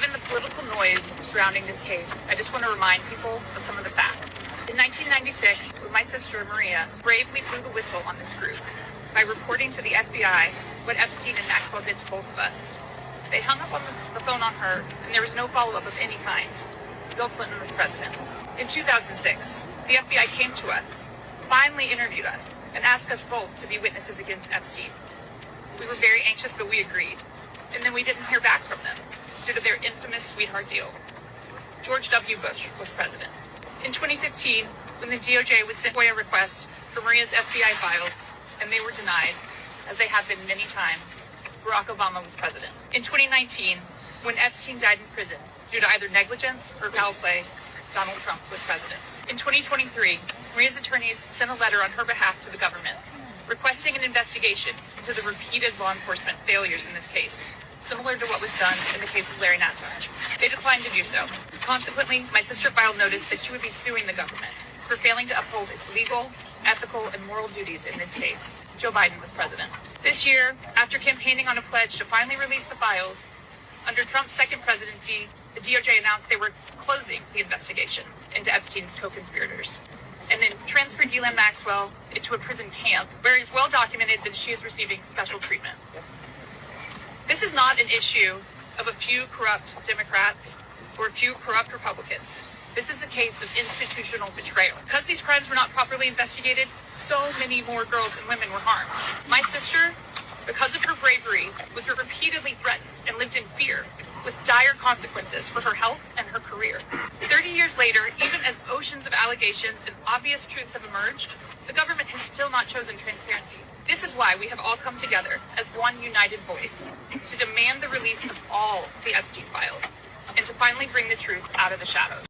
Given the political noise surrounding this case, I just want to remind people of some of the facts. In 1996, when my sister Maria bravely blew the whistle on this group by reporting to the FBI what Epstein and Maxwell did to both of us, they hung up on the phone on her, and there was no follow-up of any kind. Bill Clinton was president. In 2006, the FBI came to us, finally interviewed us, and asked us both to be witnesses against Epstein. We were very anxious, but we agreed. And then we didn't hear back from them due to their infamous sweetheart deal. George W. Bush was president. In 2015, when the DOJ was sent FOIA requests for Maria's FBI files, and they were denied, as they have been many times, Barack Obama was president. In 2019, when Epstein died in prison due to either negligence or foul play, Donald Trump was president. In 2023, Maria's attorneys sent a letter on her behalf to the government, requesting an investigation into the repeated law enforcement failures in this case, similar to what was done in the case of Larry Nassar. They declined to do so. Consequently, my sister filed notice that she would be suing the government for failing to uphold its legal, ethical, and moral duties in this case. Joe Biden was president. This year, after campaigning on a pledge to finally release the files, under Trump's second presidency, the DOJ announced they were closing the investigation into Epstein's co-conspirators, and then transferred Ghislaine Maxwell into a prison camp where it is well documented that she is receiving special treatment. This is not an issue of a few corrupt Democrats or a few corrupt Republicans. This is a case of institutional betrayal. Because these crimes were not properly investigated, so many more girls and women were harmed. My sister, because of her bravery, was repeatedly threatened and lived in fear, with dire consequences for her health and her career. 30 years later, even as oceans of allegations and obvious truths have emerged, the government has still not chosen transparency. This is why we have all come together as one united voice to demand the release of all the Epstein files and to finally bring the truth out of the shadows.